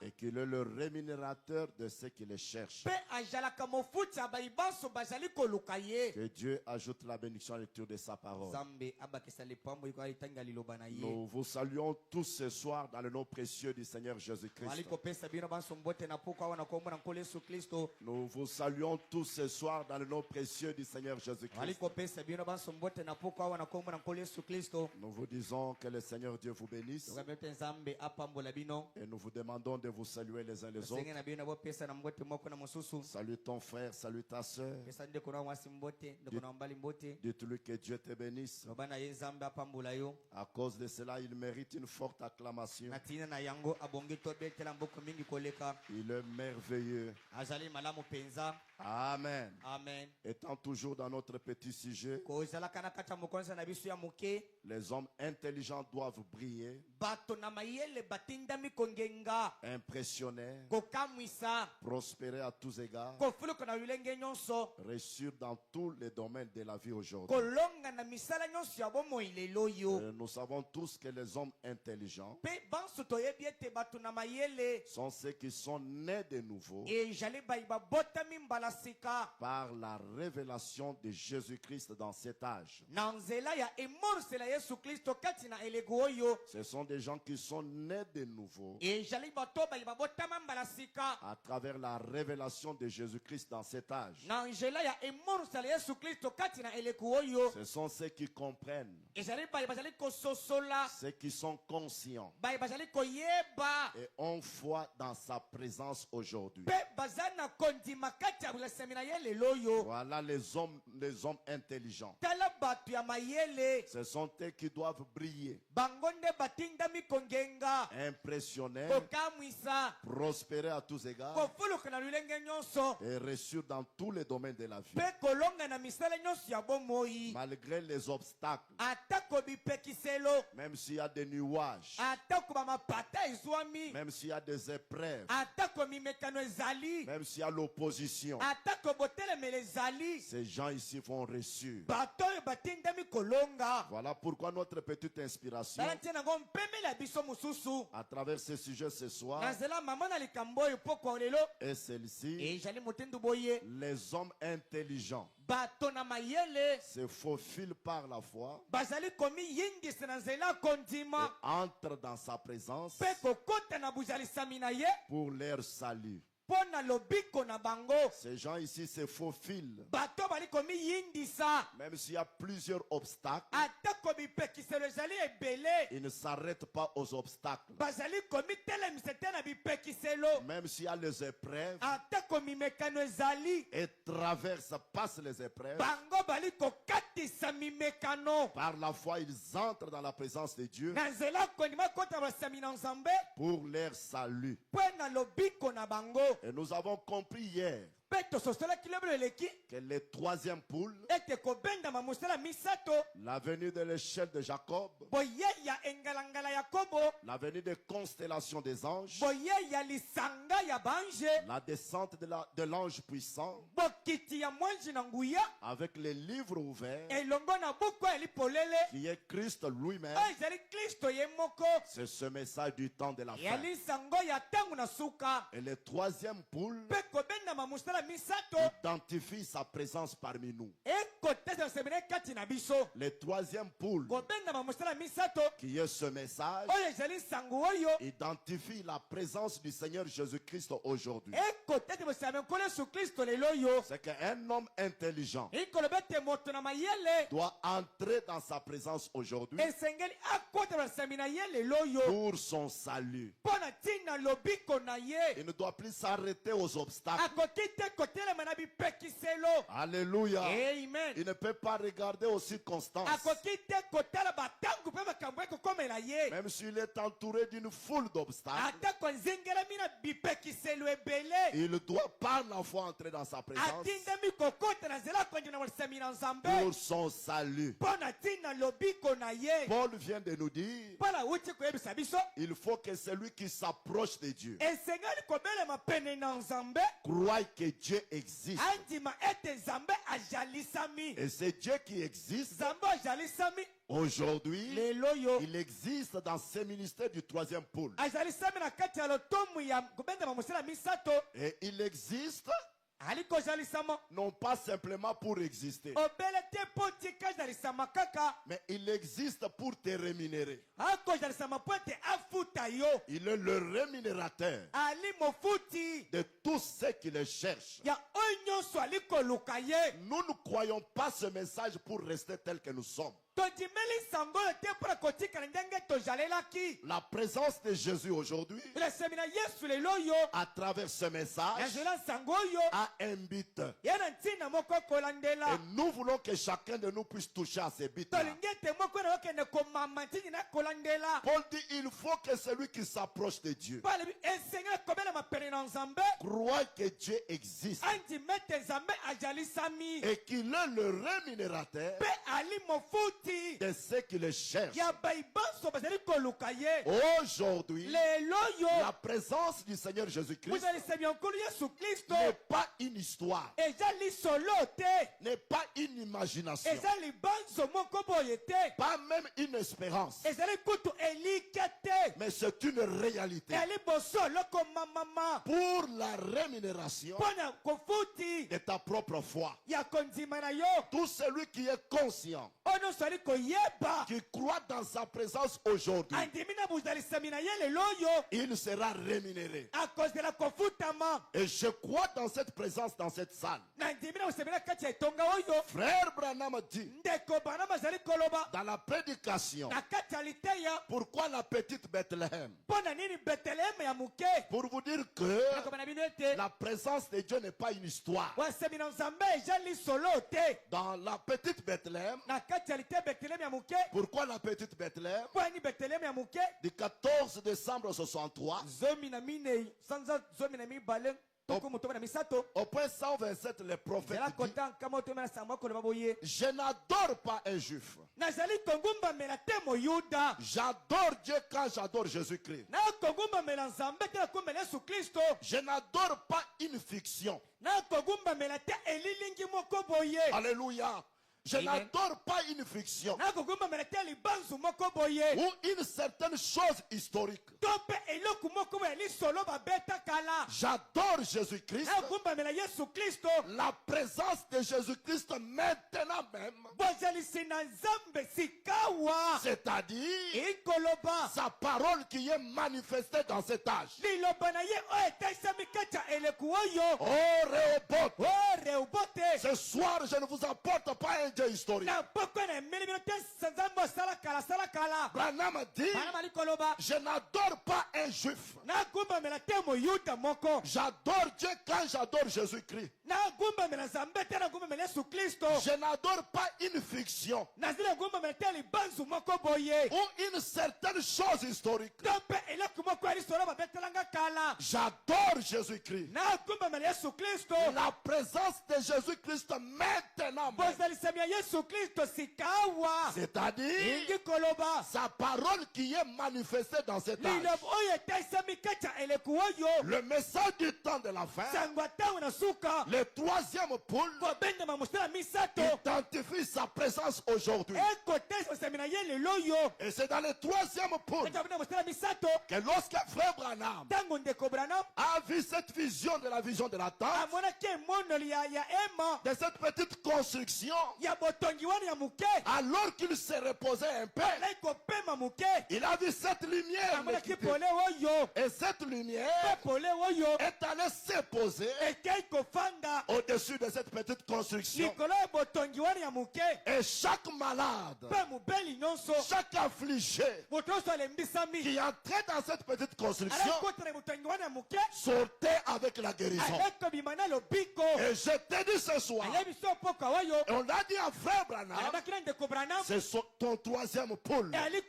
et qu'il est le rémunérateur de ceux qui les cherchent. Que Dieu ajoute la bénédiction à la lecture de sa parole. Nous vous saluons tous ce soir dans le nom précieux du Seigneur Jésus-Christ. Nous vous saluons tous ce soir dans le nom précieux du Seigneur Jésus-Christ. Nous vous disons que le Seigneur Dieu vous bénisse et nous vous demandons de vous saluer les uns les autres. Salue ton frère, salue ta soeur. Dites-lui que Dieu te bénisse. À cause de cela, il mérite une forte acclamation. Il est merveilleux. Amen. Amen. Étant toujours dans notre petit sujet, les hommes intelligents doivent briller, impressionner, prospérer à tous égards, réussir dans tous les domaines de la vie aujourd'hui. Nous savons tous que les hommes intelligents sont ceux qui sont nés de nouveau par la révélation de Jésus-Christ dans cet âge. Ce sont des gens qui sont nés de nouveau à travers la révélation de Jésus-Christ dans cet âge. Ce sont ceux qui comprennent, ceux qui sont conscients et ont foi dans sa présence aujourd'hui. Voilà les hommes intelligents. Ce sont eux qui doivent briller, impressionner, prospérer à tous égards et réussir dans tous les domaines de la vie. Malgré les obstacles, même s'il y a des nuages, même s'il y a des épreuves, même s'il y a l'opposition, ces gens ici vont réussir. Voilà pourquoi notre petite inspiration à travers ce sujet ce soir est celle-ci: les hommes intelligents se faufilent par la foi et entrent dans sa présence pour leur salut. Ces gens ici se faufilent. Même s'il y a plusieurs obstacles, ils ne s'arrêtent pas aux obstacles. Même s'il y a les épreuves, et passent les épreuves. Par la foi, ils entrent dans la présence de Dieu pour leur salut. Et nous avons compris hier que les troisième poules, la venue de l'échelle de Jacob, la venue des constellations des anges, la descente de l'ange puissant, avec les livres ouverts, qui est Christ lui-même. C'est ce message du temps de la fin. Et les troisième poules identifie sa présence parmi nous. Les troisième poule, qui est ce message, identifie la présence du Seigneur Jésus-Christ aujourd'hui. C'est qu'un homme intelligent doit entrer dans sa présence aujourd'hui pour son salut. Il ne doit plus s'arrêter aux obstacles. Alléluia. Amen. Il ne peut pas regarder aux circonstances. Même s'il est entouré d'une foule d'obstacles, il doit par la foi entrer dans sa présence pour son salut. Paul vient de nous dire, il faut que celui qui s'approche de Dieu croit que Dieu existe Et c'est Dieu qui existe. Aujourd'hui, il existe dans ces ministères du troisième pôle. Et il existe non pas simplement pour exister, mais il existe pour te rémunérer. Il est le rémunérateur de tous ceux qui le cherchent. Nous ne croyons pas ce message pour rester tel que nous sommes. La présence de Jésus aujourd'hui, à travers ce message, a un but. Et nous voulons que chacun de nous puisse toucher à ces buts. Paul dit, il faut que celui qui s'approche de Dieu croit que Dieu existe et qu'il est le rémunérateur de ceux qui le cherchent. Aujourd'hui, la présence du Seigneur Jésus-Christ n'est pas une histoire, n'est pas une imagination, pas même une espérance, mais c'est une réalité pour la rémunération de ta propre foi. Tout celui qui est conscient, qui croit dans sa présence aujourd'hui, il sera rémunéré. Et je crois dans cette présence, dans cette salle. Frère Branham dit dans la prédication, pourquoi la petite Bethléem? Pour vous dire que la présence de Dieu n'est pas une histoire. Dans la petite Bethléem, pourquoi la petite Bethléem? Du 14 décembre 63 au point 127, le prophète dit, je n'adore pas un juif. J'adore Dieu quand j'adore Jésus-Christ. Je n'adore pas une fiction. Alléluia. Je n'adore pas une fiction ou une certaine chose historique. J'adore Jésus-Christ. La présence de Jésus-Christ maintenant même. C'est-à-dire sa parole qui est manifestée dans cet âge. Oh Rehoboth, ce soir je ne vous apporte pas un Dieu historique. Branham dit, je n'adore pas un juif. J'adore Dieu quand j'adore Jésus-Christ. Je n'adore pas une fiction ou une certaine chose historique. J'adore Jésus-Christ. La présence de Jésus-Christ maintenant même. C'est-à-dire sa parole qui est manifestée dans cet âge. Le message du temps de la fin, le troisième pôle, identifie sa présence aujourd'hui. Et c'est dans le troisième pôle que lorsque Frère Branham a vu cette vision de la vision de la tente, de cette petite construction, alors qu'il s'est reposé un peu, il a vu cette lumière. Et cette lumière est allée se poser au-dessus de cette petite construction. Et chaque malade, chaque affligé qui entrait dans cette petite construction sortait avec la guérison. Et je te dis ce soir, on a dit à Frère Branham, c'est ton troisième pôle. Et le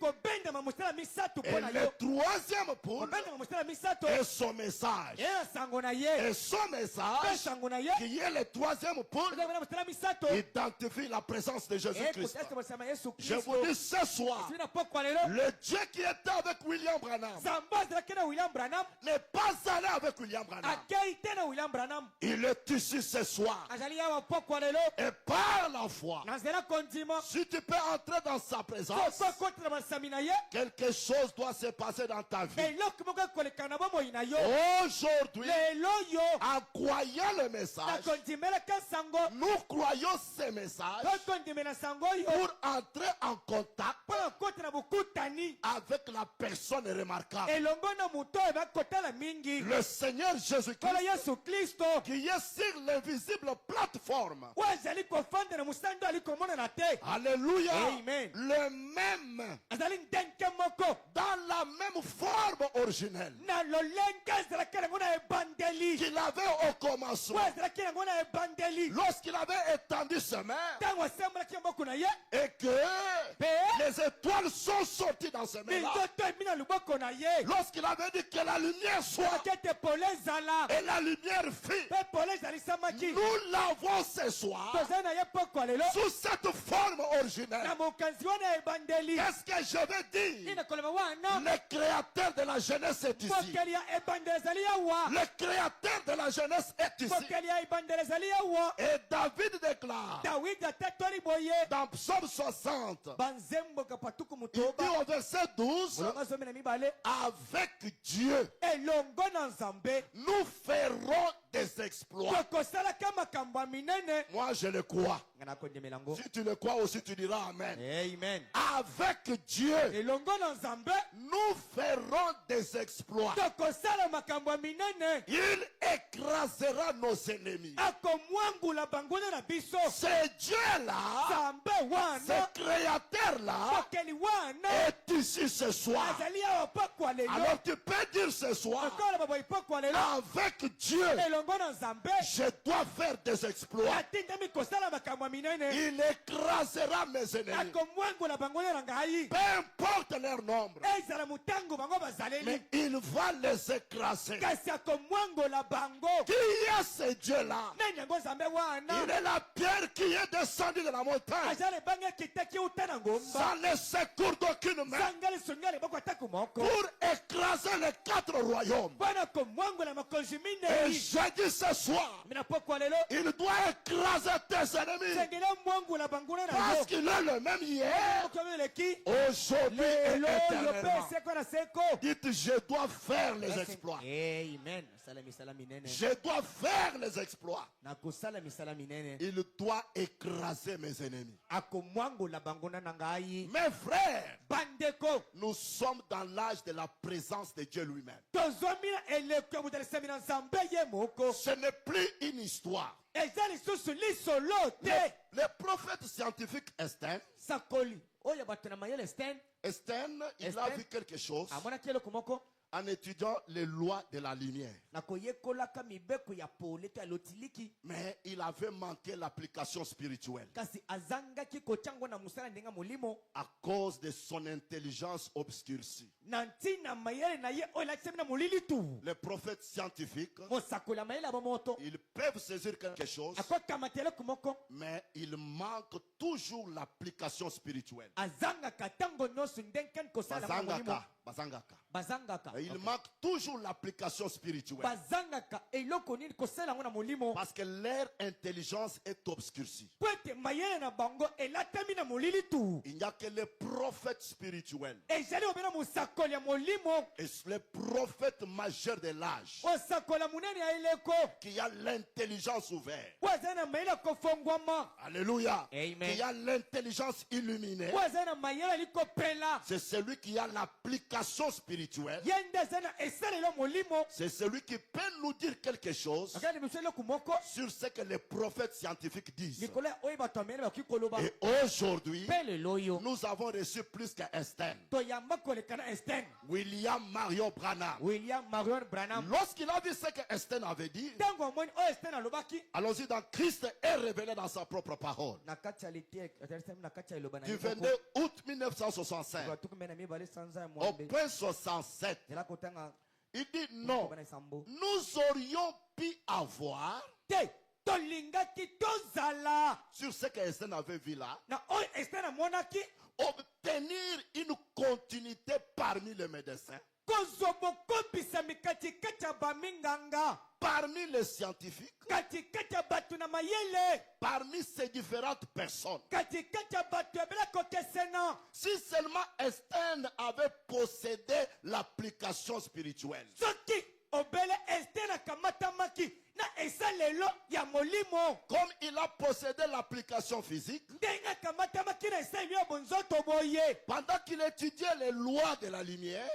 troisième pôle est son message. Et son message, qui est le troisième pôle, identifie la présence de Jésus-Christ. Je vous dis ce soir, le Dieu qui était avec William Branham n'est pas allé avec William Branham. Il est ici ce soir. Et par la foi, si tu peux entrer dans sa présence, quelque chose doit se passer dans ta vie. Aujourd'hui, en croyant le message, nous croyons ces messages pour entrer en contact avec la personne remarquable. Le Seigneur Jésus-Christ qui est sur l'invisible plateforme. Alléluia. Amen. Le même. Dans la même forme originelle qu'il avait au commencement. Lorsqu'il avait étendu ses mains et que les étoiles sont sorties dans ses mains. Lorsqu'il avait dit que la lumière soit et la lumière fit. Nous l'avons ce soir sous cette forme originelle. Qu'est-ce que je veux dire? Le créateur de la jeunesse est ici. Le créateur de la jeunesse est ici. Et David déclare dans Psaume 60, il dit au verset 12, avec Dieu, nous ferons des exploits. Moi je le crois. Si tu le crois aussi, tu diras Amen. Amen. Avec Dieu, nous ferons des exploits. Il écrasera nos ennemis. Ce Dieu-là, ce créateur-là, est ici ce soir. Alors tu peux dire ce soir, avec Dieu, je dois faire des exploits. Il écrasera mes ennemis. Peu importe leur nombre, mais il va les écraser. Qui est ce Dieu-là? Il est la pierre qui est descendue de la montagne sans le secours d'aucune main pour écraser les 4 royaumes. Et je dis ce soir, il doit écraser tes ennemis parce qu'il est le même hier, aujourd'hui et éternellement. Dites, je dois faire les exploits. Amen. Je dois faire les exploits. Il doit écraser mes ennemis. Mes frères, nous sommes dans l'âge de la présence de Dieu lui-même. Ce n'est plus une histoire. Le prophète scientifique Einstein, il a vu quelque chose en étudiant les lois de la lumière. Mais il avait manqué l'application spirituelle à cause de son intelligence obscurcie. Les prophètes scientifiques, ils peuvent saisir quelque chose, mais il manque toujours l'application spirituelle. Il manque toujours l'application spirituelle. Parce que leur intelligence est obscurcie. Il n'y a que les prophètes spirituels et les prophètes majeurs de l'âge qui a l'intelligence ouverte. Alléluia. Amen. Qui a l'intelligence illuminée. C'est celui qui a l'application spirituelle. C'est celui qui peut nous dire quelque chose sur ce que les prophètes scientifiques disent. Et aujourd'hui, nous avons reçu plus qu'Einstein. William Marion Branham. Lorsqu'il a vu ce qu'Einstein avait dit, allons-y, dans Christ est révélé dans sa propre parole. Du 22 août 1965 au point 67, il dit non, nous aurions pu avoir sur ce qu'Einstein avait vu là, obtenir une continuité parmi les médecins. parmi les scientifiques, parmi ces différentes personnes. Si seulement Einstein avait possédé l'application spirituelle, comme il a possédé l'application physique, pendant qu'il étudiait les lois de la lumière,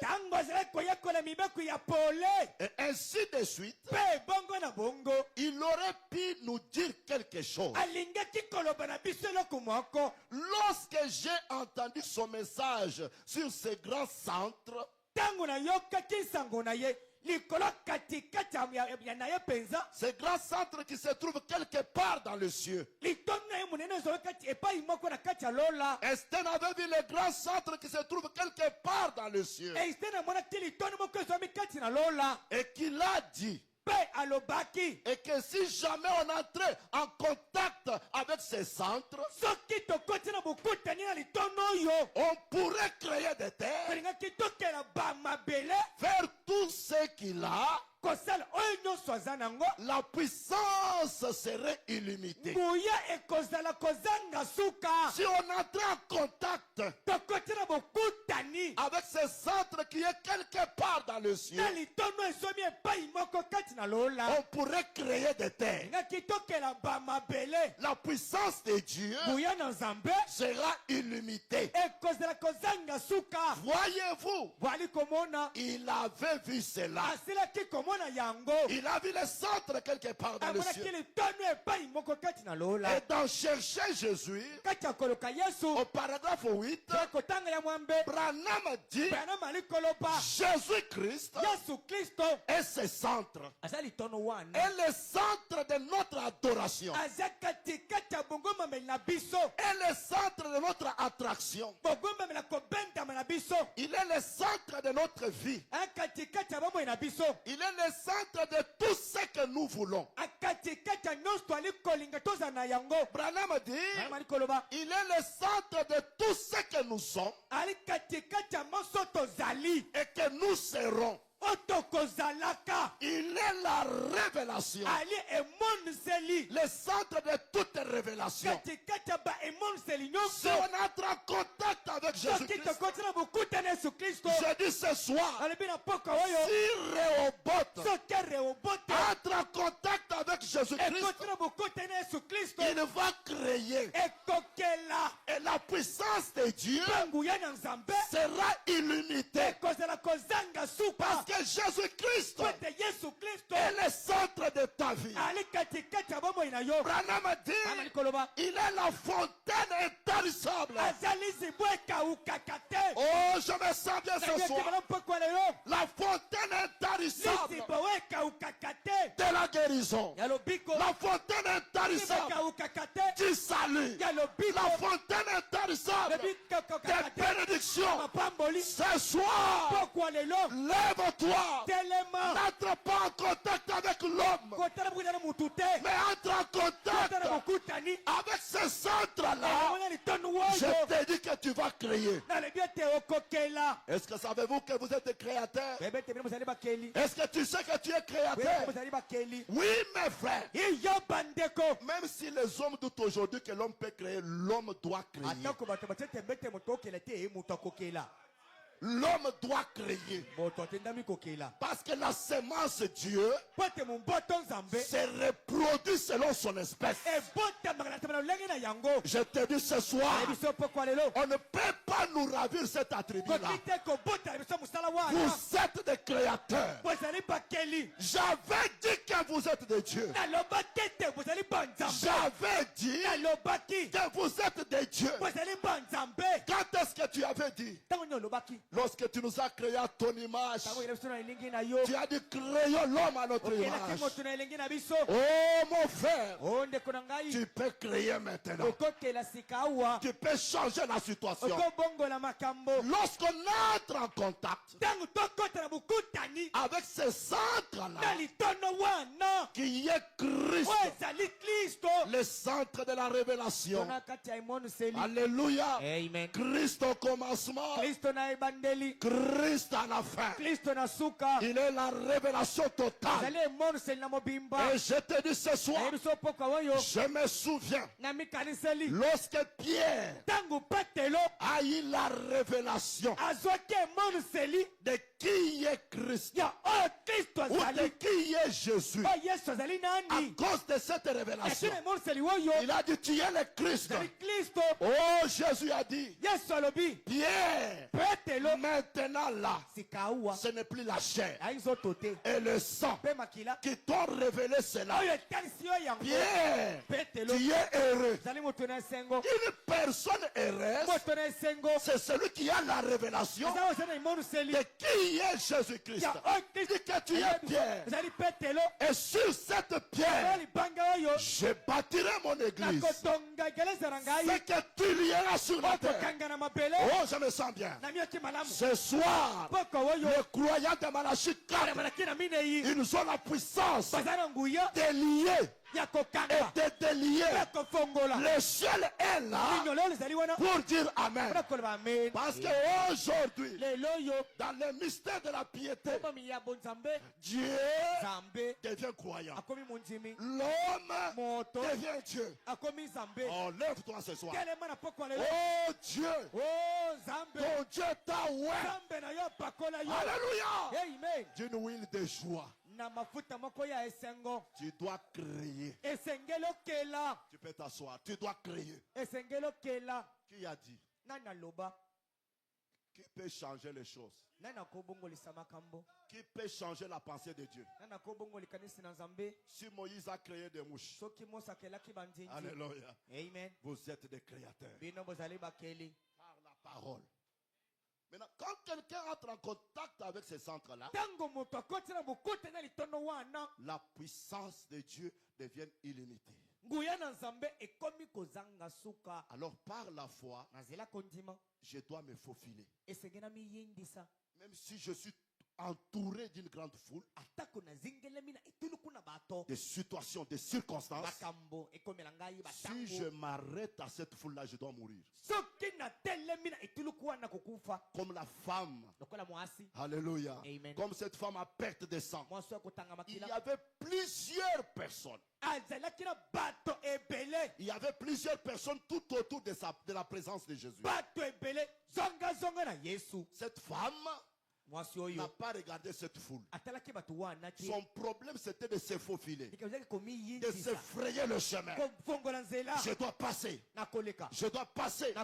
et ainsi de suite, il aurait pu nous dire quelque chose. Lorsque j'ai entendu son message sur ces grands centres, ces grands centres qui se trouvent quelque part dans le cieux. Einstein avait vu les grands centres qui se trouvent quelque part dans le cieux. Et qu'il a dit, et que si jamais on entrait en contact avec ces centres, on pourrait créer des terres, faire tout ce qu'il a. La puissance serait illimitée. Si on entrait en contact avec ces centres qui est quelque part dans le ciel, on pourrait créer des terres. La puissance de Dieu sera illimitée. Voyez-vous, il avait vu cela. Il a vu les centres quelque part dans le ciel. Et dans Chercher Jésus, au paragraphe 8, Branham dit Jésus-Christ est ce centre. Et le centre de notre adoration. Et le centre de notre attraction. Il est le centre de notre vie. Il est le centre de tout ce que nous voulons. Branham dit, il est le centre de tout ce que nous sommes et que nous serons. Il est la révélation. Le centre de toute révélation. Si on entre en contact avec Jésus-Christ, je dis ce soir, si Rehoboth entre en contact avec Jésus-Christ, il va créer. Et la puissance de Dieu sera illimitée. Parce que Jésus-Christ est le centre de ta vie. Branham dit, il est la fontaine intarissable. Oh, je me sens bien ce soir. La fontaine intarissable de la guérison. La fontaine intarissable du salut. La fontaine intarissable des bénédictions. Ce soir, lève-toi. N'entre pas en contact avec l'homme, mais entre en contact avec ce centre-là. Je te dis que tu vas créer. Est-ce que savez-vous que vous êtes créateur? Est-ce que tu sais que tu es créateur? Oui, mes frères. Même si les hommes doutent aujourd'hui que l'homme peut créer, l'homme doit créer. L'homme doit créer. Parce que la semence de Dieu se reproduit selon son espèce. Je te dis ce soir, on ne peut pas nous ravir cet attribut-là. Vous êtes des créateurs. J'avais dit que vous êtes de Dieu. J'avais dit que vous êtes des dieux. Quand est-ce que tu avais dit? Lorsque tu nous as créé à ton image, tu as dit créons l'homme à notre image. Oh mon frère, tu peux créer maintenant. Tu peux changer la situation. Lorsqu'on entre en contact avec ce centre-là, qui est Christ, le centre de la révélation. Alléluia. Amen. Christ au commencement. Christ à la fin. Il est la révélation totale. Et je te dis ce soir, je me souviens, lorsque Pierre a eu la révélation de qui est Christ ou de qui est Jésus, à cause de cette révélation, il a dit tu es le Christ. Oh, Jésus a dit, Pierre, maintenant là, ce n'est plus la chair et le sang qui t'ont révélé cela. Pierre, tu es heureux. Une personne heureuse, c'est celui qui a la révélation de qui est Jésus-Christ. Il dit que tu es Pierre. Et sur cette pierre, je bâtirai mon église. C'est que tu lieras sur la terre. Oh, je me sens bien. Ce soir, les croyants de Malachie 4, ils ont la puissance de lier et de délier. Le ciel est là pour dire Amen. Parce qu'aujourd'hui, dans le mystère de la piété, Dieu devient croyant. L'homme devient Dieu. Oh, lève-toi ce soir. Oh Dieu, ton Dieu t'a ouvert. Alléluia. D'une huile de joie. Tu dois crier. Tu peux t'asseoir. Tu dois crier. Qui a dit? Qui peut changer les choses? Qui peut changer la pensée de Dieu? Si Moïse a créé des mouches, alléluia. Amen. Vous êtes des créateurs par la parole. Maintenant, quand quelqu'un entre en contact avec ces centres-là, la puissance de Dieu devient illimitée. Alors par la foi, je dois me faufiler. Même si je suis entouré d'une grande foule, des situations, des circonstances, si je m'arrête à cette foule-là, je dois mourir. Comme la femme, alléluia, amen. Comme cette femme à perte de sang, il y avait plusieurs personnes. Il y avait plusieurs personnes tout autour de la présence de Jésus. Cette femme n'a pas regardé cette foule. Son problème c'était de se faufiler, de se frayer le chemin. Je dois passer. Je dois passer.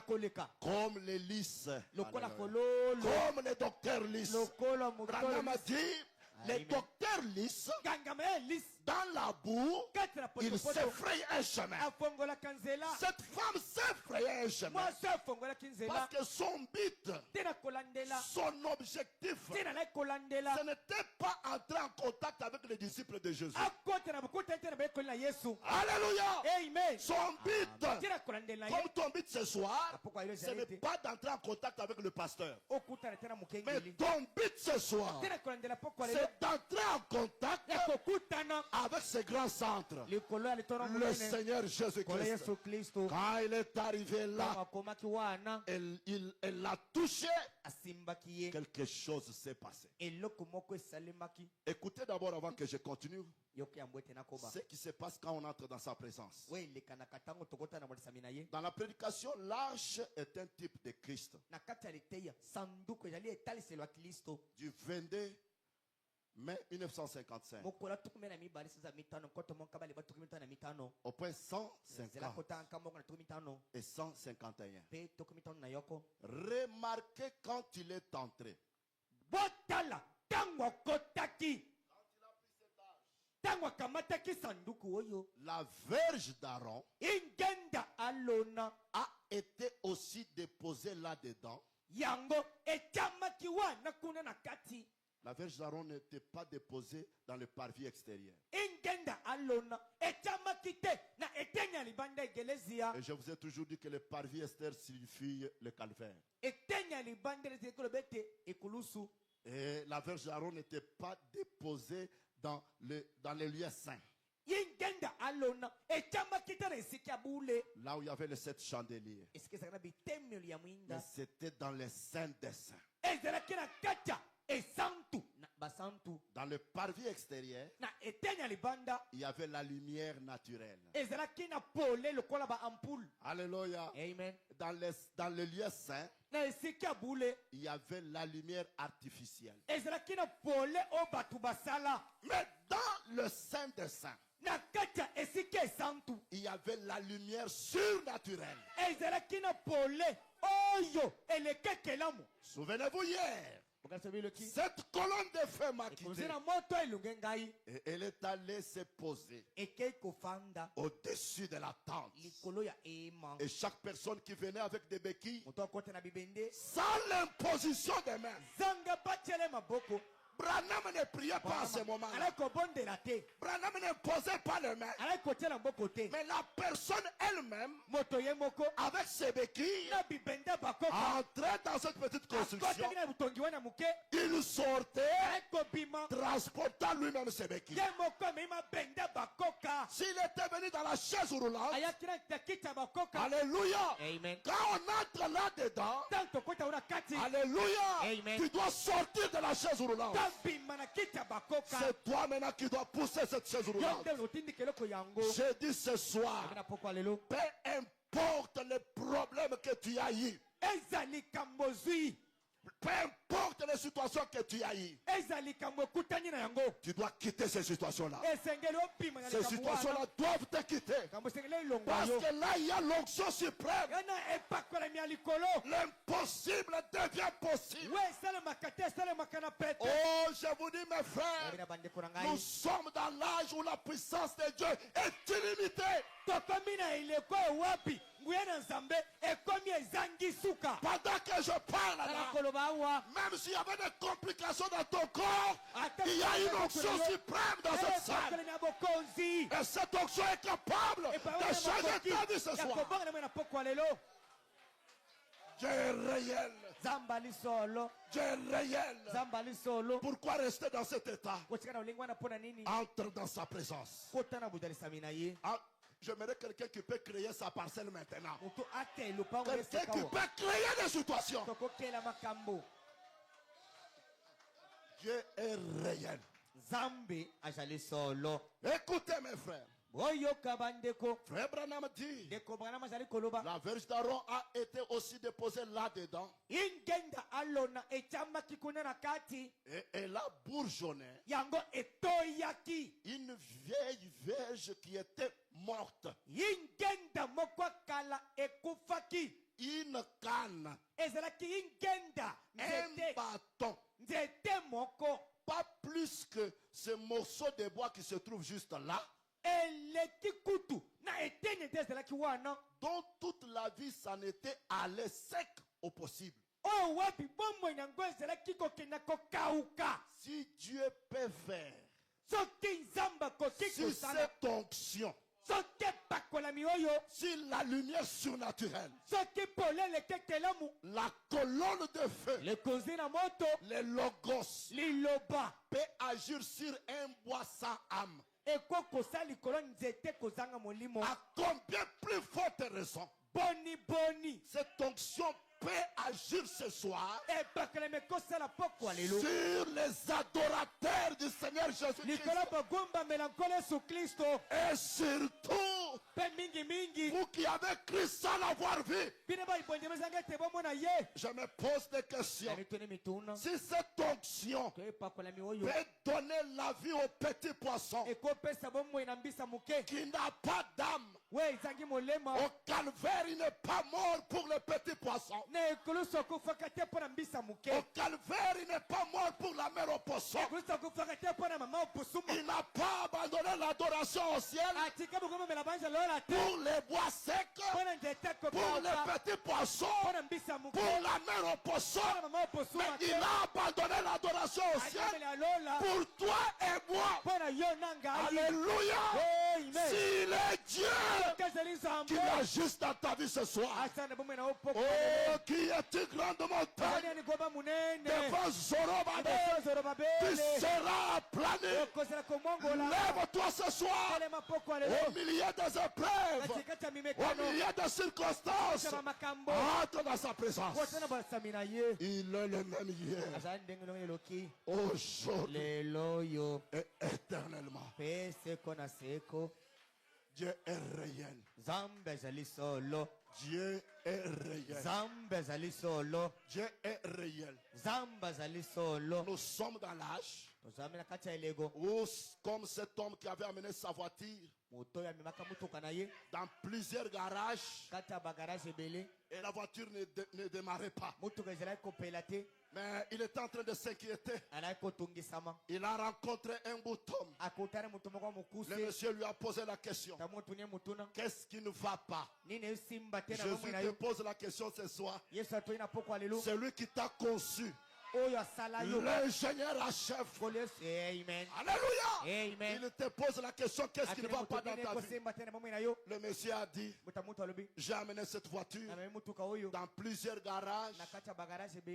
Comme les lys, comme les docteurs lys. Branham a dit, les docteurs lys, dans la boue, ils s'effrayent un chemin. Cette femme s'effrayait un chemin parce que son but, son objectif, ce n'était pas entrer en contact avec les disciples de Jésus. Alléluia. Amen. Son but, comme ton but ce soir, ce n'est pas d'entrer en contact avec le pasteur. Mais ton but ce soir, c'est d'entrer en contact avec ce grand centre, le Seigneur Jésus-Christ. Quand il est arrivé là, elle l'a touché, quelque chose s'est passé. Écoutez d'abord avant que je continue ce qui se passe quand on entre dans sa présence. Dans la prédication, l'arche est un type de Christ. Du 22 mai 1955 au point 150 et 151. Remarquez quand il est entré. La verge d'Aaron a été aussi déposée là-dedans. La verge d'Aaron n'était pas déposée dans le parvis extérieur. Et je vous ai toujours dit que le parvis extérieur signifie le calvaire. Et la verge d'Aaron n'était pas déposée dans les lieux saints. Là où il y avait les 7 chandeliers. Mais c'était dans les saints des saints. Dans le parvis extérieur, il y avait la lumière naturelle. Alléluia. Amen. Dans le lieu saint, il y avait la lumière artificielle. Mais dans le saint des saints, il y avait la lumière surnaturelle. Souvenez-vous hier, cette colonne de feu m'a quitté. Et elle est allée se poser au-dessus de la tente. Et chaque personne qui venait avec des béquilles, sans l'imposition des mains, Branham ne priait pas à ce moment-là. Branham n'imposait pas les mains. Mais la personne elle-même, avec ses béquilles, entrait dans cette petite construction. Il sortait, transportant lui-même ses béquilles. S'il était venu dans la chaise roulante, alléluia. Amen. Quand on entre là-dedans, alléluia, tu dois sortir de la chaise roulante. C'est toi maintenant qui dois pousser cette chaise roulante. Je dis ce soir, peu importe les problèmes que tu as eu, peu importe les situations que tu as eues, tu dois quitter ces situations-là. Ces situations-là doivent te quitter. Parce que là, il y a l'onction suprême. L'impossible devient possible. Oh, je vous dis, mes frères, nous sommes dans l'âge où la puissance de Dieu est illimitée. Pendant que je parle là, même s'il y avait des complications dans ton corps, il y a une onction suprême dans cette salle. Et cette onction est capable de changer ta vie ce soir. Dieu est réel. Dieu est réel. Pourquoi rester dans cet état? Entre dans sa présence. J'aimerais quelqu'un qui peut créer sa parcelle maintenant. Quelqu'un qui peut créer des situations. Dieu est réel. Écoutez mes frères. Frère Branham dit, la verge d'Aaron a été aussi déposée là-dedans. Et elle a bourgeonné une vieille verge qui était morte. Une canne, un bâton, pas plus que ce morceau de bois qui se trouve juste là, dont toute la vie s'en était allée sec au possible. Si Dieu peut faire, si cette onction, si la lumière surnaturelle, la colonne de feu, les logos, peut agir sur un bois sans âme, à combien plus forte raison cette onction peut agir ce soir sur les adorateurs du Seigneur Jésus-Christ. Et surtout, vous qui avez Christ sans l'avoir vu, je me pose des questions. Si cette onction peut donner la vie au petit poisson qui n'a pas d'âme, au calvaire, il n'est pas mort pour le petit poisson. Au calvaire, il n'est pas mort pour la mère au poisson. Il n'a pas abandonné l'adoration au ciel pour les bois secs, pour les petits poissons, pour la mère au poisson. Mais il a abandonné l'adoration au ciel pour toi et moi. Alléluia. S'il est Dieu qui agisse dans ta vie ce soir, oh, qui est-il grande montagne devant Zorobabel, tu seras appelé planer. Lève-toi ce soir. Au milieu des épreuves, au milieu des circonstances, entre dans sa présence. Il est le même hier, aujourd'hui et éternellement. Dieu est réel. Dieu est réel. Dieu est réel. Nous sommes dans l'âge où, comme cet homme qui avait amené sa voiture dans plusieurs garages, et la voiture ne démarrait pas. Mais il était en train de s'inquiéter. Il a rencontré un bouton. Le monsieur lui a posé la question. Qu'est-ce qui ne va pas? Jésus te pose la question ce soir. C'est lui qui t'a conçu. L'ingénieur en chef. Amen. Alléluia. Amen. Il te pose la question, qu'est-ce qui ne va pas dans ta vie? Le monsieur a dit, j'ai amené cette voiture dans plusieurs garages.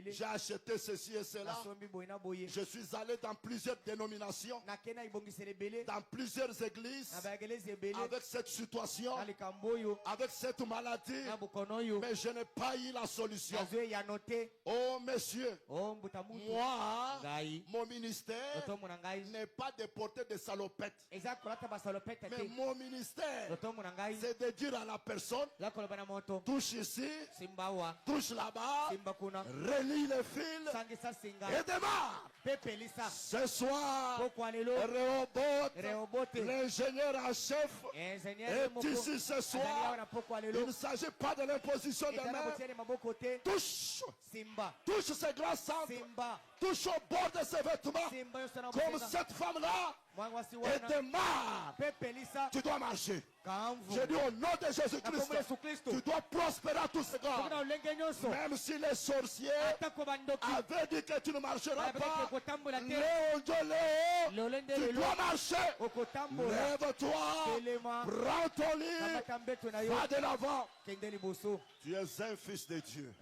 J'ai acheté ceci et cela. Je suis allé dans plusieurs dénominations, dans plusieurs églises, avec cette situation, avec cette maladie, mais je n'ai pas eu la solution. Oh monsieur, moi, mon ministère n'est pas de porter des salopettes. Mais mon ministère, c'est de dire à la personne, touche ici, touche là-bas, relie les fils et démarre. Ce soir, Rehoboth, l'ingénieur en chef, est ici ce soir. Il ne s'agit pas de l'imposition des mains. Touche ce grand centre. Touche au bord de ses vêtements. Comme cette femme-là. Et démarre. Tu dois marcher. Je dis au nom de Jésus-Christ, tu dois prospérer à tous ces gars. Même si les sorciers avaient dit que tu ne marcheras pas, tu dois marcher. Lève-toi, prends ton lit, va de l'avant. Tu es un fils de Dieu.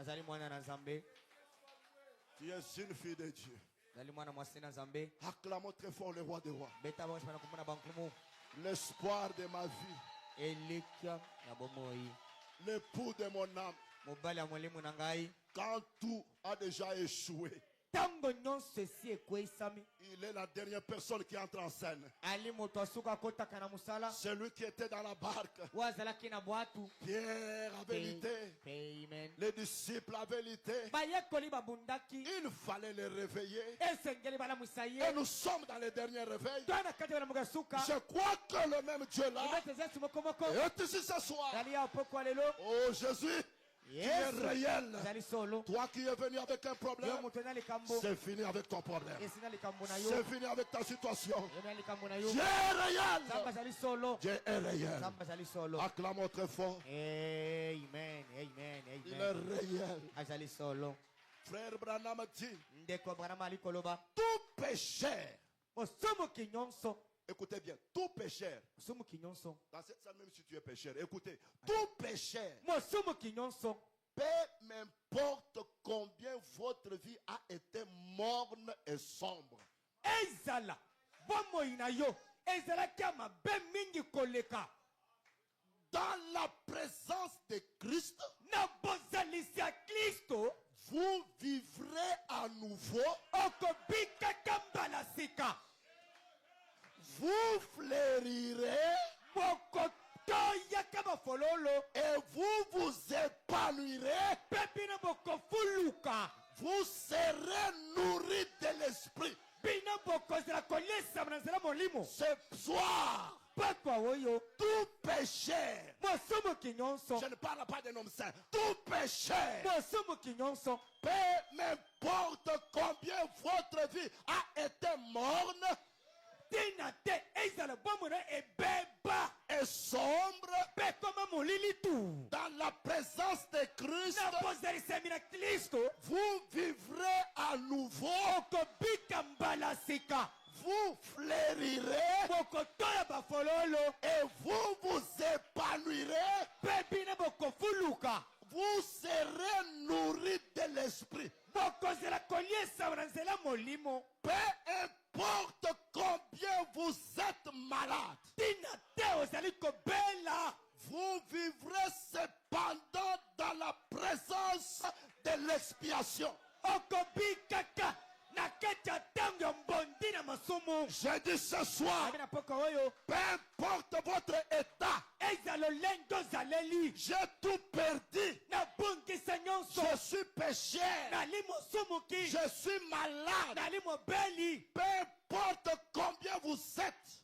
Tu es une fille de Dieu. Acclamons très fort le roi des rois. L'espoir de ma vie. L'époux de mon âme. Quand tout a déjà échoué, il est la dernière personne qui entre en scène. Celui qui était dans la barque. Pierre avait lutté. Les disciples avaient lutté. Il fallait les réveiller. Et nous sommes dans le dernier réveil. Je crois que le même Dieu là est ici ce soir. Oh Jésus, tu es réel. Toi qui es venu avec un problème, c'est fini avec ton problème. C'est fini avec ta situation. Dieu est réel. Dieu est réel. Acclamons très fort. Amen. Il est réel. Frère Branham dit, tout pécheur, écoutez bien, tout pécheur, dans cette salle même si tu es pécheur, écoutez, tout pécheur, peu m'importe combien votre vie a été morne et sombre. Dans la présence de Christ, vous vivrez à nouveau. Vous fleurirez. Et vous vous épanouirez. Vous serez nourris de l'esprit. Ce soir, tout pécheur, je ne parle pas d'un homme saint, tout pécheur, peu m'importe combien votre vie a été morne et sombre, dans la présence de Christ, vous vivrez à nouveau. Vous fleurirez et vous vous épanouirez. Vous serez nourris de l'esprit. Peu importe combien vous êtes malade, vous vivrez cependant dans la présence de l'expiation. Je dis ce soir, peu importe votre état, j'ai tout perdu. Je suis pécheur. Je suis malade. Peu importe combien vous êtes,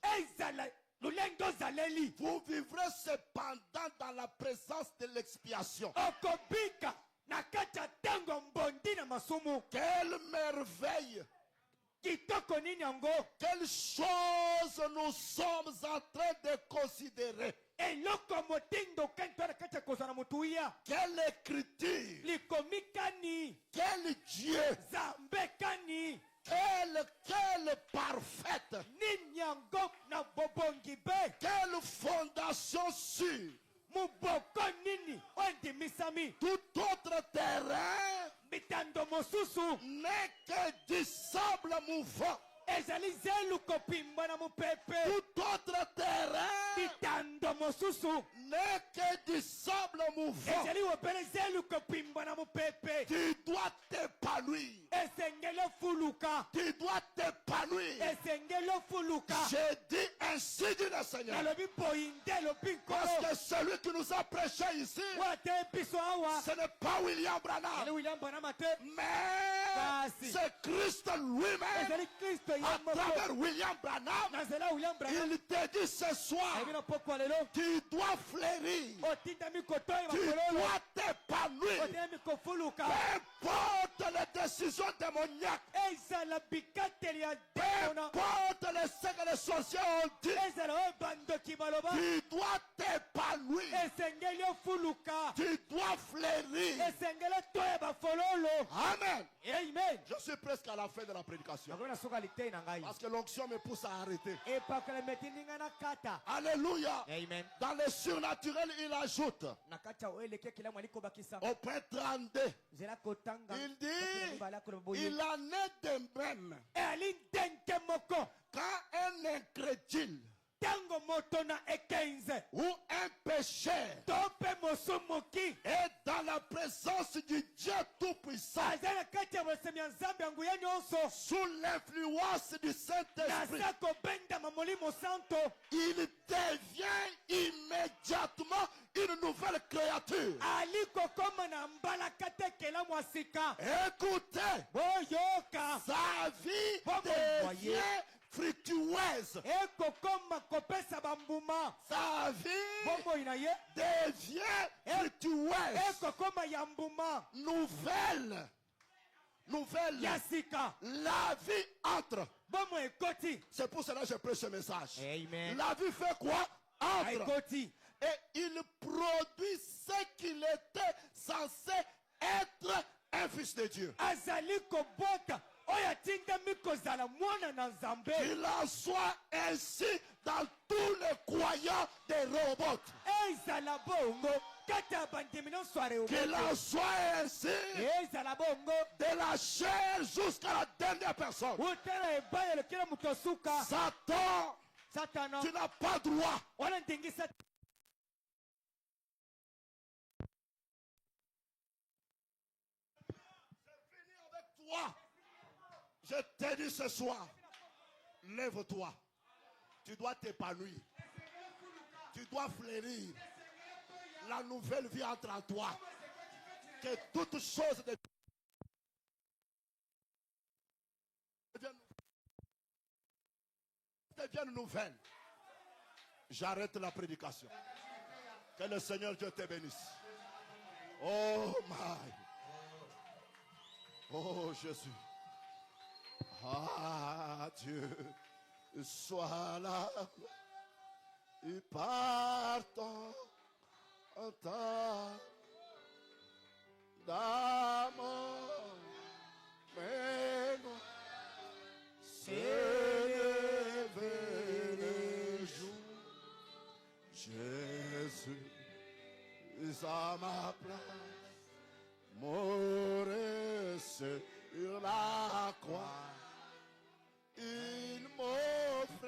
vous vivrez cependant dans la présence de l'expiation. Quelle merveille! Quelle chose nous sommes en train de considérer. Quelle écriture! Quel Dieu! Quelle parfaite! Quelle fondation sûre! Tout autre terrain n'est que du sable mouvant. Tout autre terrain n'est que du sable mouvant. Tu dois t'épanouir. Tu dois t'épanouir. J'ai dit ainsi dit le Seigneur. Parce que celui qui nous a prêché ici, ce n'est pas William Branham, mais c'est Christ lui-même. À travers William Branham, il te dit ce soir, tu dois fleurir, tu dois t'épanouir. Peu importe les décisions démoniaques, peu importe ce que les sorciers ont dit, tu dois t'épanouir, tu dois fleurir. Amen. Je suis presque à la fin de la prédication. Parce que l'onction me pousse à arrêter. Alléluia. Amen. Dans le surnaturel, il ajoute au point 32, il dit, il en est de même quand un incrédule ou un pécheur est dans la présence du Dieu Tout-Puissant, sous l'influence du Saint-Esprit, il devient immédiatement une nouvelle créature. Écoutez, sa vie devient fructueuse. Sa vie devient fructueuse. Nouvelle. La vie entre. C'est pour cela que je prêche ce message. Amen. La vie fait quoi? Entre. Et il produit ce qu'il était censé être, un fils de Dieu. Qu'il en soit ainsi dans tous les croyants des robots. Qu'il en soit ainsi de la chair jusqu'à la dernière personne. Satan, tu n'as pas droit. Je t'ai dit ce soir, lève-toi. Tu dois t'épanouir. Tu dois fleurir. La nouvelle vie entre en toi. Que toutes choses deviennent nouvelles. J'arrête la prédication. Que le Seigneur Dieu te bénisse. Oh my. Oh Jésus. Ah Dieu, sois là. Et partons en temps d'amour. Mais non, c'est le jour. Jésus est à ma place. Mourir sur la croix. Il m'offre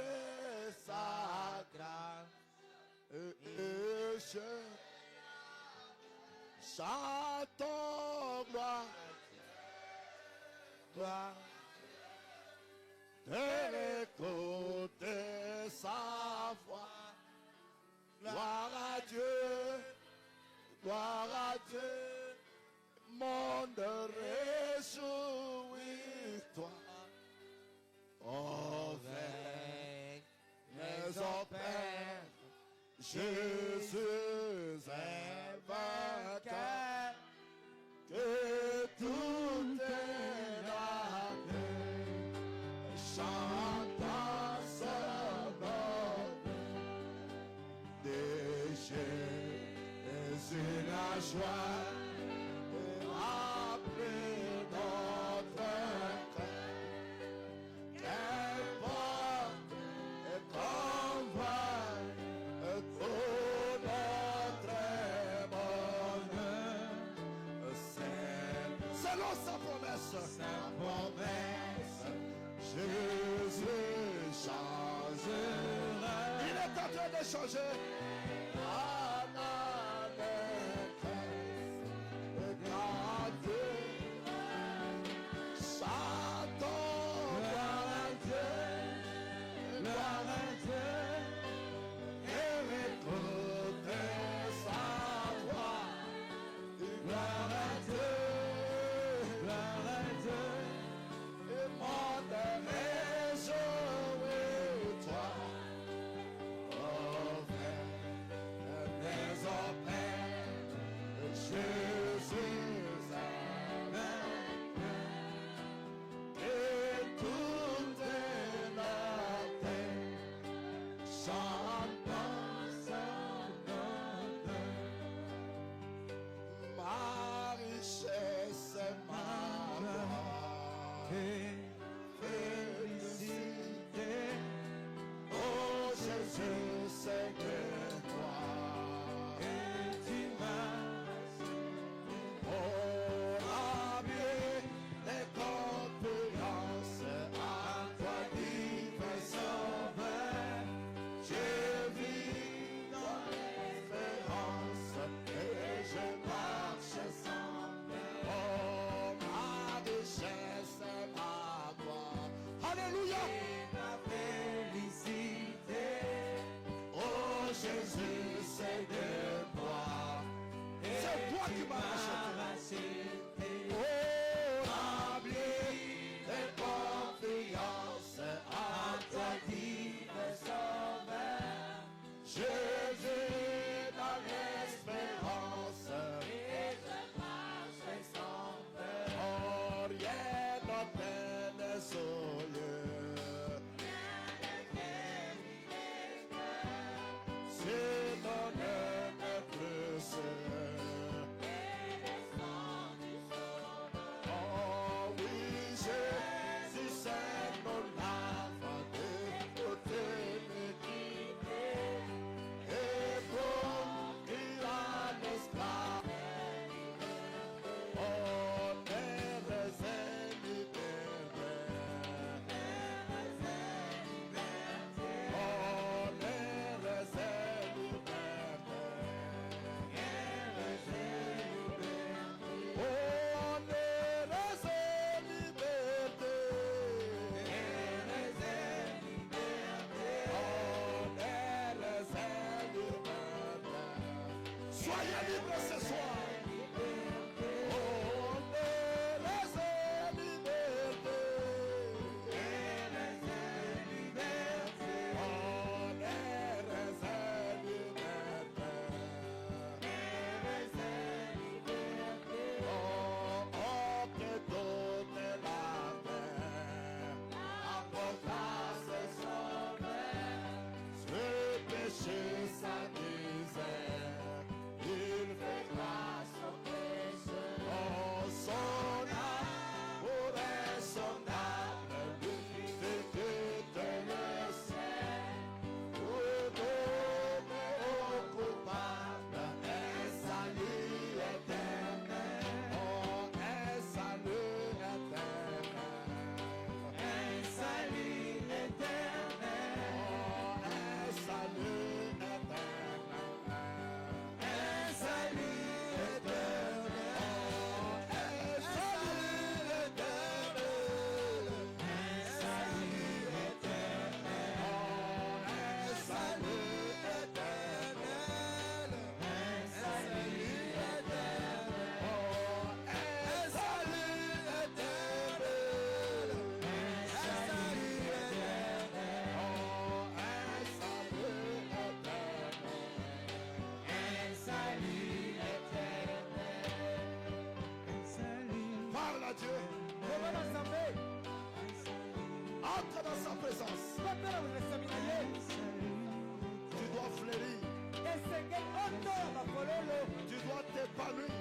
joie et remplir notre cœur. Qu'importe et qu'on voit tout notre bonheur, selon sa promesse, Jésus changera. Il est en train de changer. Soyez libres ce soir. Entre dans sa présence. Tu dois fleurir. Tu dois t'épanouir.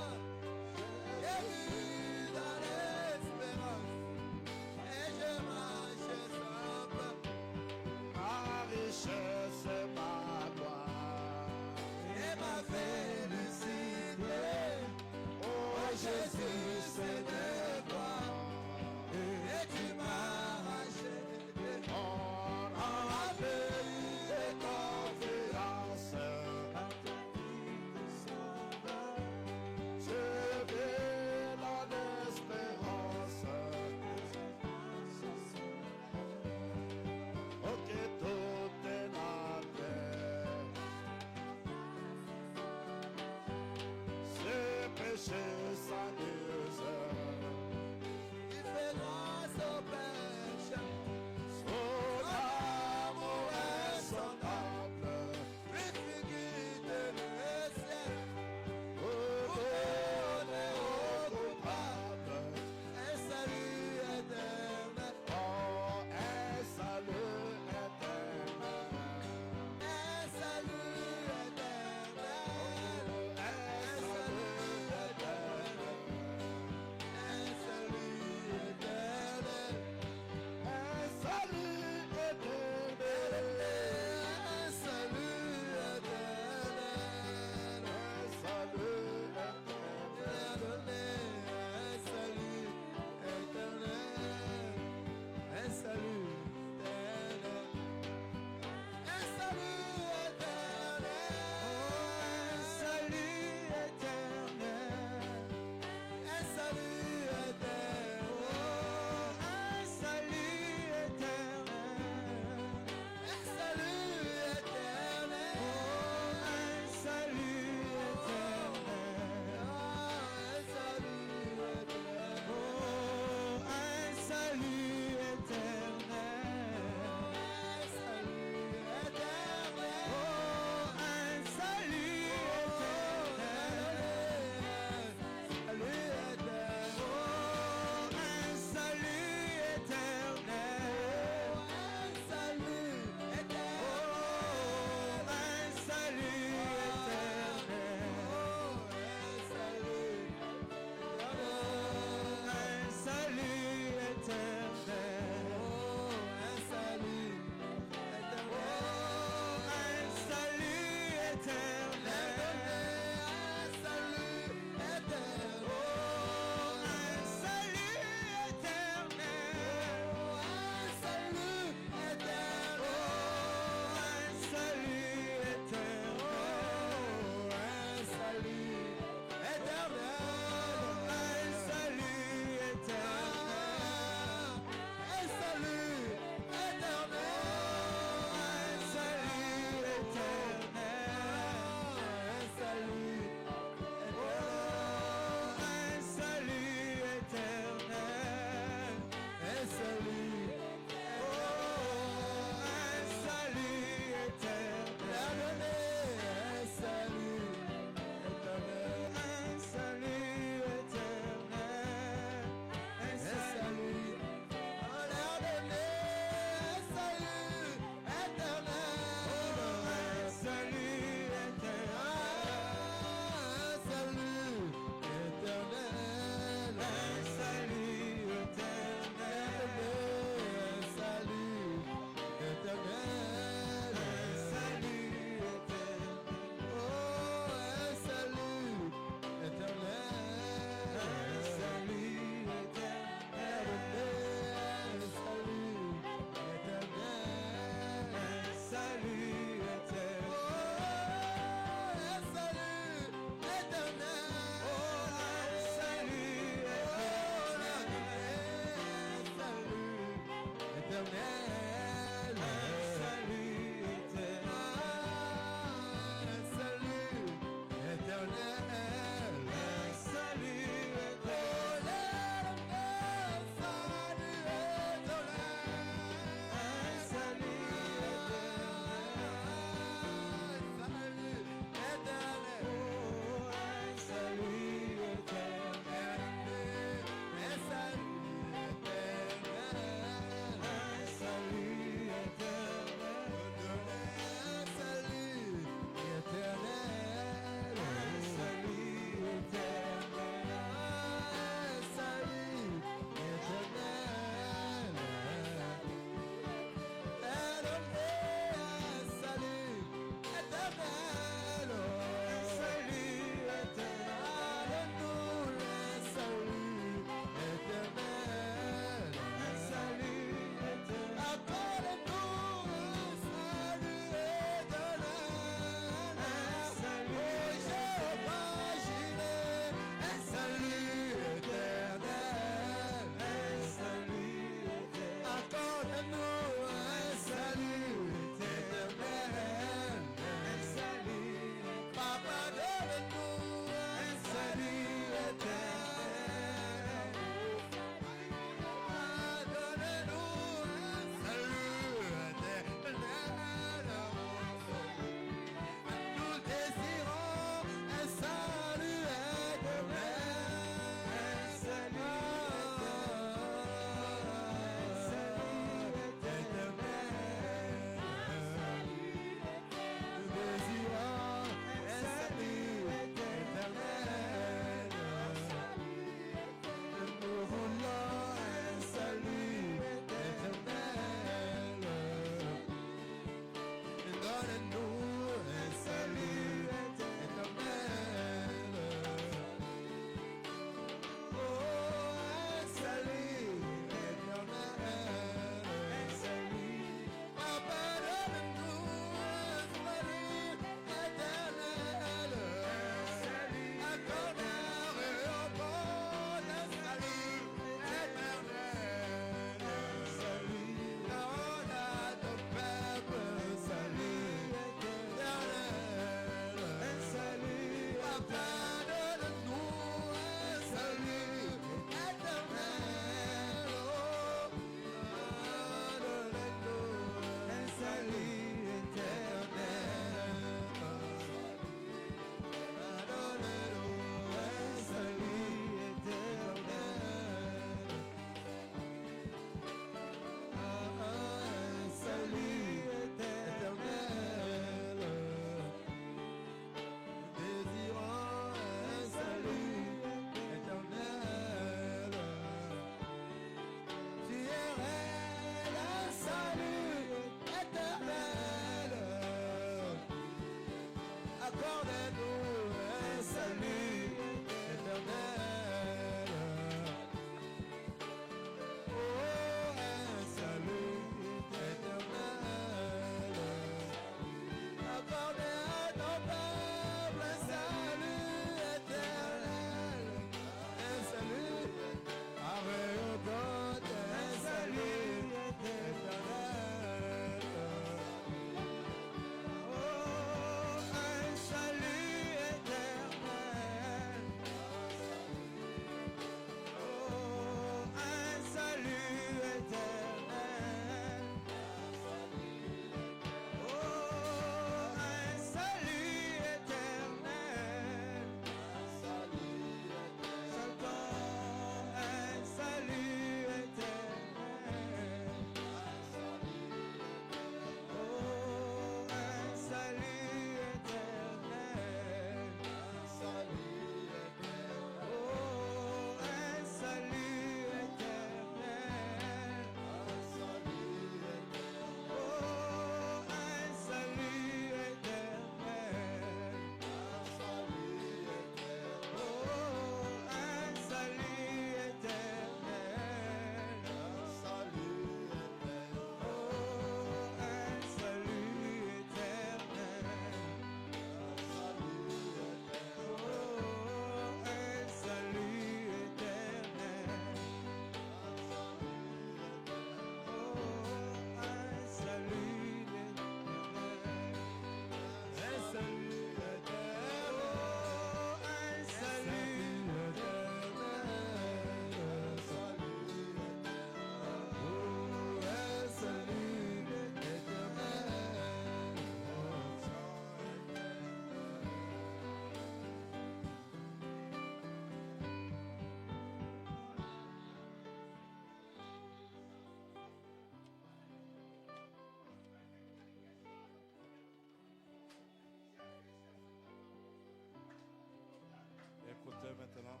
Écoutez maintenant.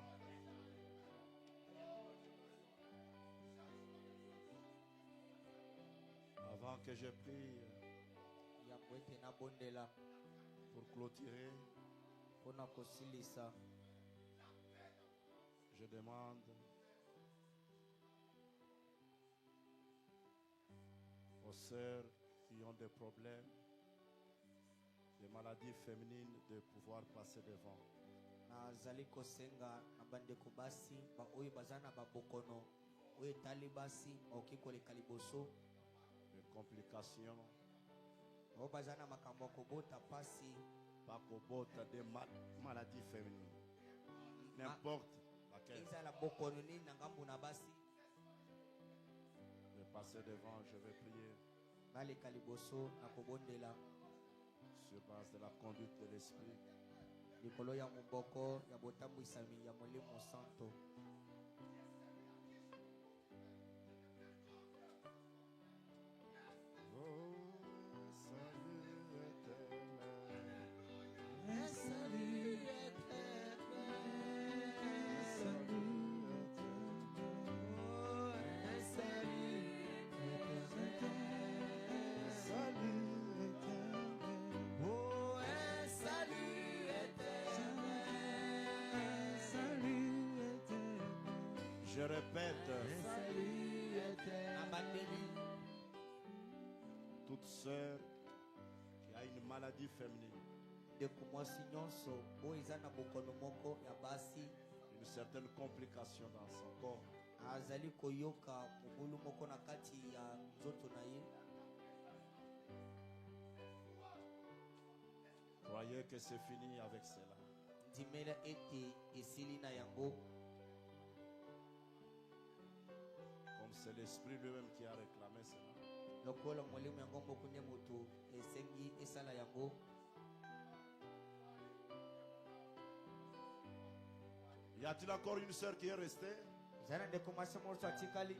Avant que je prie pour clôturer, je demande aux sœurs qui ont des problèmes, des maladies féminines, de pouvoir passer devant. Nazali kosenga na bandeko basi ba oyo bazana ba bokono oyo tali basi okikole kaliboso les complications o bazana makambo kobota pasi pas kobota des maladies féminines n'importe laquelle. Iza la bokono ni ngambu na basi de passer devant, je vais prier bale kaliboso na kobondela sur base de la conduite de l'esprit. Likolo ya muboko ya botambwisami ya Molimo Santo. Je répète, toute sœur qui a une maladie féminine, une certaine complication dans son corps, croyez que c'est fini avec cela. Dimela ete esilina yango. Comme c'est l'esprit lui-même qui a réclamé cela. Lokola mwalimu yango mokunde moto esengi esala yango. Y a-t-il encore une sœur qui est restée? Zana de commencer morso atikali.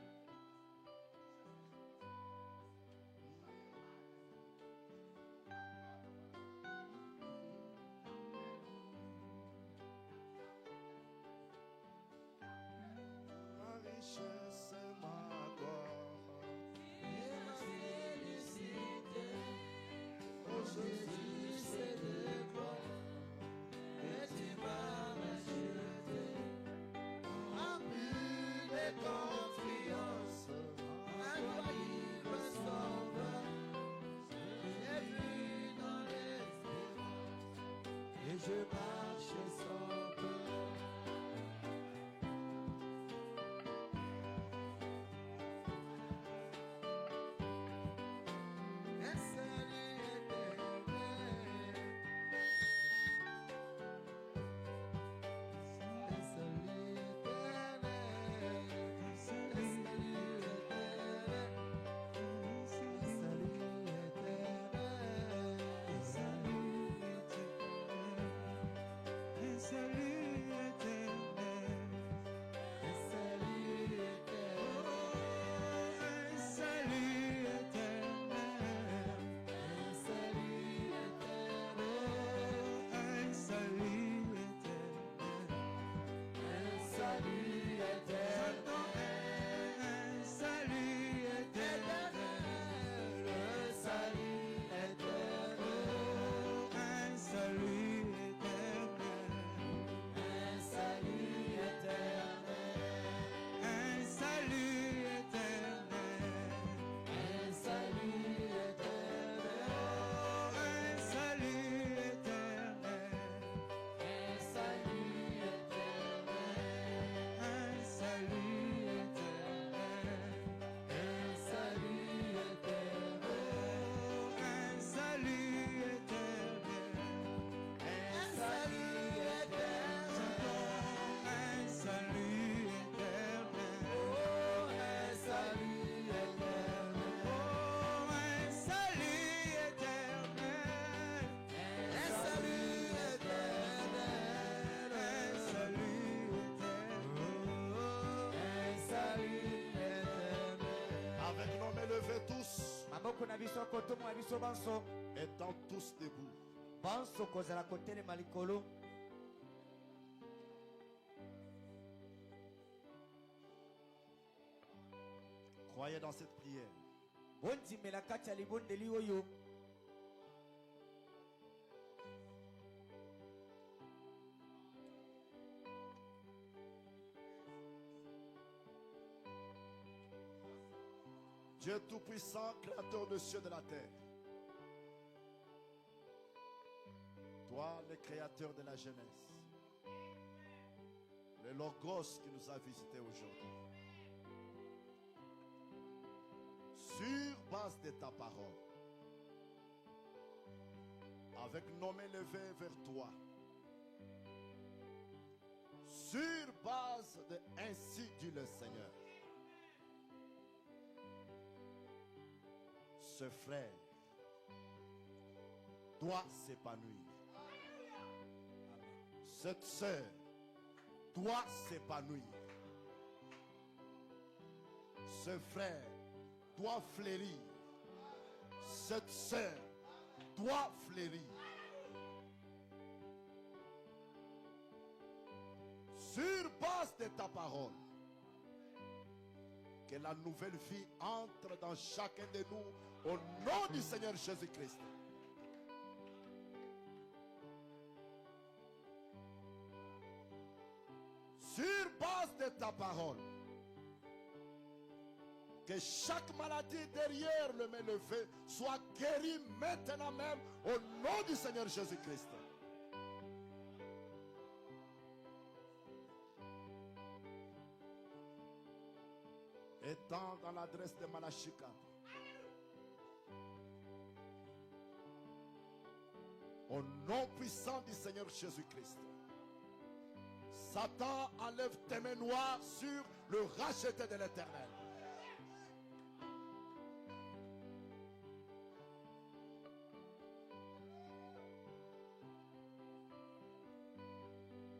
Étant tous debout. Croyez dans cette prière. Dieu Tout-Puissant, Créateur des cieux et de la terre. Toi, le Créateur de la jeunesse. Le Logos qui nous a visités aujourd'hui. Sur base de ta parole. Avec nos mains levées vers toi. Sur base de ainsi dit le Seigneur. Ce frère doit s'épanouir. Cette sœur doit s'épanouir. Ce frère doit fleurir. Cette sœur doit fleurir. Sur base de ta parole, que la nouvelle vie entre dans chacun de nous au nom du Seigneur Jésus-Christ. Sur base de ta parole, que chaque maladie derrière le main levée soit guérie maintenant même au nom du Seigneur Jésus-Christ. Étant dans l'adresse de Malachie 4. Au nom puissant du Seigneur Jésus-Christ. Satan, enlève tes mains noires sur le racheté de l'Éternel.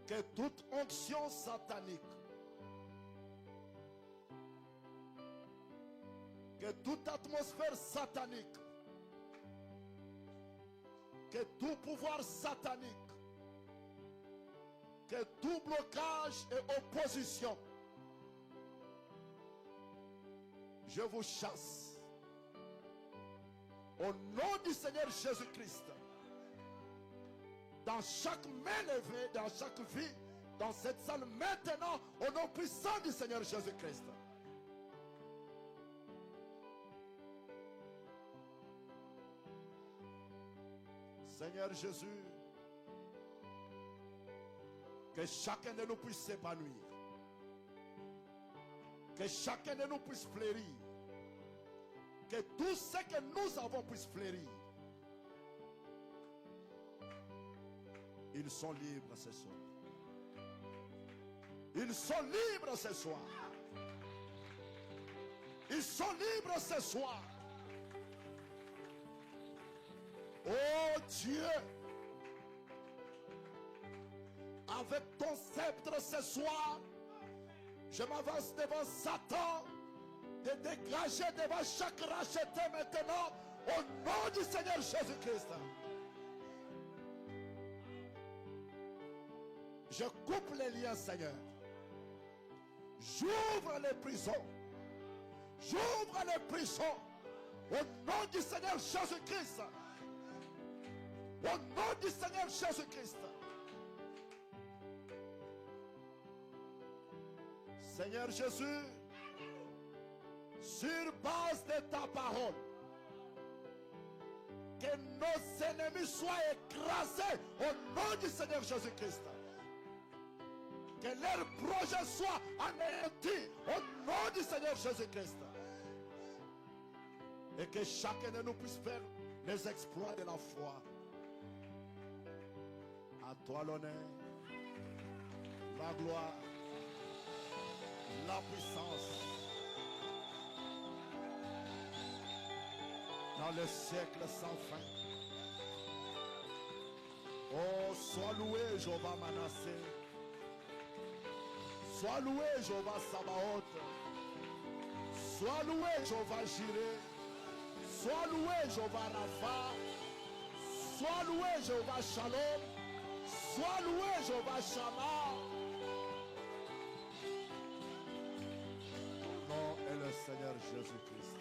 Que toute onction satanique, que toute atmosphère satanique, que tout pouvoir satanique, que tout blocage et opposition, je vous chasse au nom du Seigneur Jésus-Christ. Dans chaque main levée, dans chaque vie, dans cette salle maintenant, au nom puissant du Seigneur Jésus-Christ. Seigneur Jésus, que chacun de nous puisse s'épanouir, que chacun de nous puisse fleurir, que tout ce que nous avons puisse fleurir. Ils sont libres ce soir. Ils sont libres ce soir. Ils sont libres ce soir. Oh Dieu, avec ton sceptre ce soir, je m'avance devant Satan, de dégager devant chaque racheté maintenant, au nom du Seigneur Jésus-Christ. Je coupe les liens, Seigneur. J'ouvre les prisons. J'ouvre les prisons. Au nom du Seigneur Jésus-Christ. Au nom du Seigneur Jésus-Christ. Seigneur Jésus, sur base de ta parole, que nos ennemis soient écrasés au nom du Seigneur Jésus-Christ. Que leur projet soit anéanti au nom du Seigneur Jésus-Christ. Et que chacun de nous puisse faire les exploits de la foi. À toi l'honneur, la gloire, la puissance. Dans le siècle sans fin. Oh, sois loué, Jéhovah Manassé. Sois loué, Jéhovah Sabaoth. Sois loué, Jéhovah Jireh. Sois loué, Jéhovah Rapha. Sois loué, Jéhovah Shalom. Sois loué, Jéhovah Shammah. Ton nom est le Seigneur Jésus-Christ.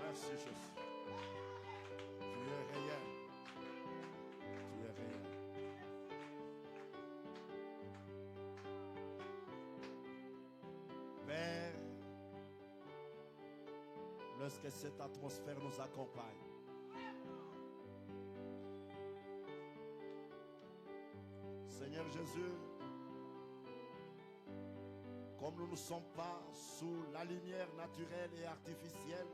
Merci Jésus. Tu es réel. Tu es réel. Père, lorsque cette atmosphère nous accompagne, Seigneur Jésus, comme nous ne sommes pas sous la lumière naturelle et artificielle,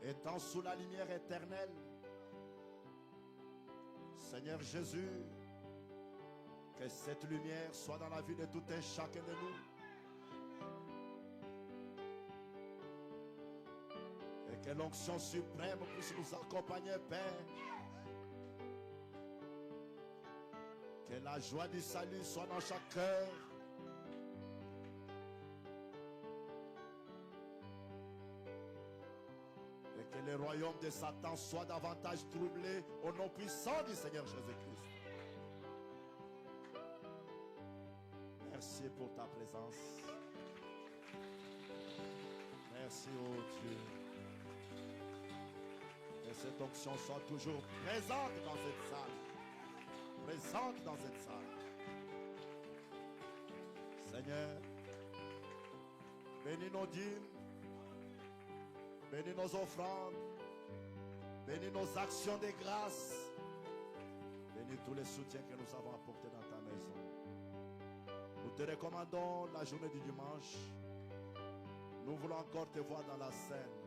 étant sous la lumière éternelle, Seigneur Jésus, que cette lumière soit dans la vie de tout un chacun de nous. Et que l'onction suprême puisse nous accompagner, Père. Que la joie du salut soit dans chaque cœur. Et que le royaume de Satan soit davantage troublé au nom puissant du Seigneur Jésus-Christ. Merci pour ta présence. Merci, oh Dieu. Et cette onction soit toujours présente dans cette salle. Présente dans cette salle. Seigneur, bénis nos dîmes. Bénis nos offrandes. Bénis nos actions de grâce. Bénis tous les soutiens que nous avons apportés dans ta maison. Nous te recommandons la journée du dimanche. Nous voulons encore te voir dans la scène.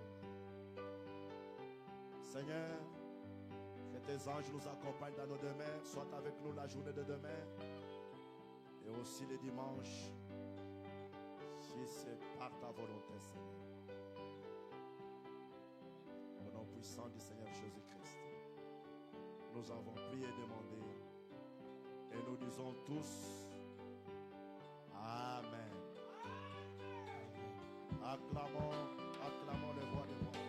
Seigneur, que tes anges nous accompagnent dans nos demain. Sois avec nous la journée de demain. Et aussi les dimanches. Si c'est par ta volonté, Seigneur. Au nom puissant du Seigneur Jésus-Christ. Nous avons prié et demandé. Et nous disons tous Amen. Acclamons le roi des rois.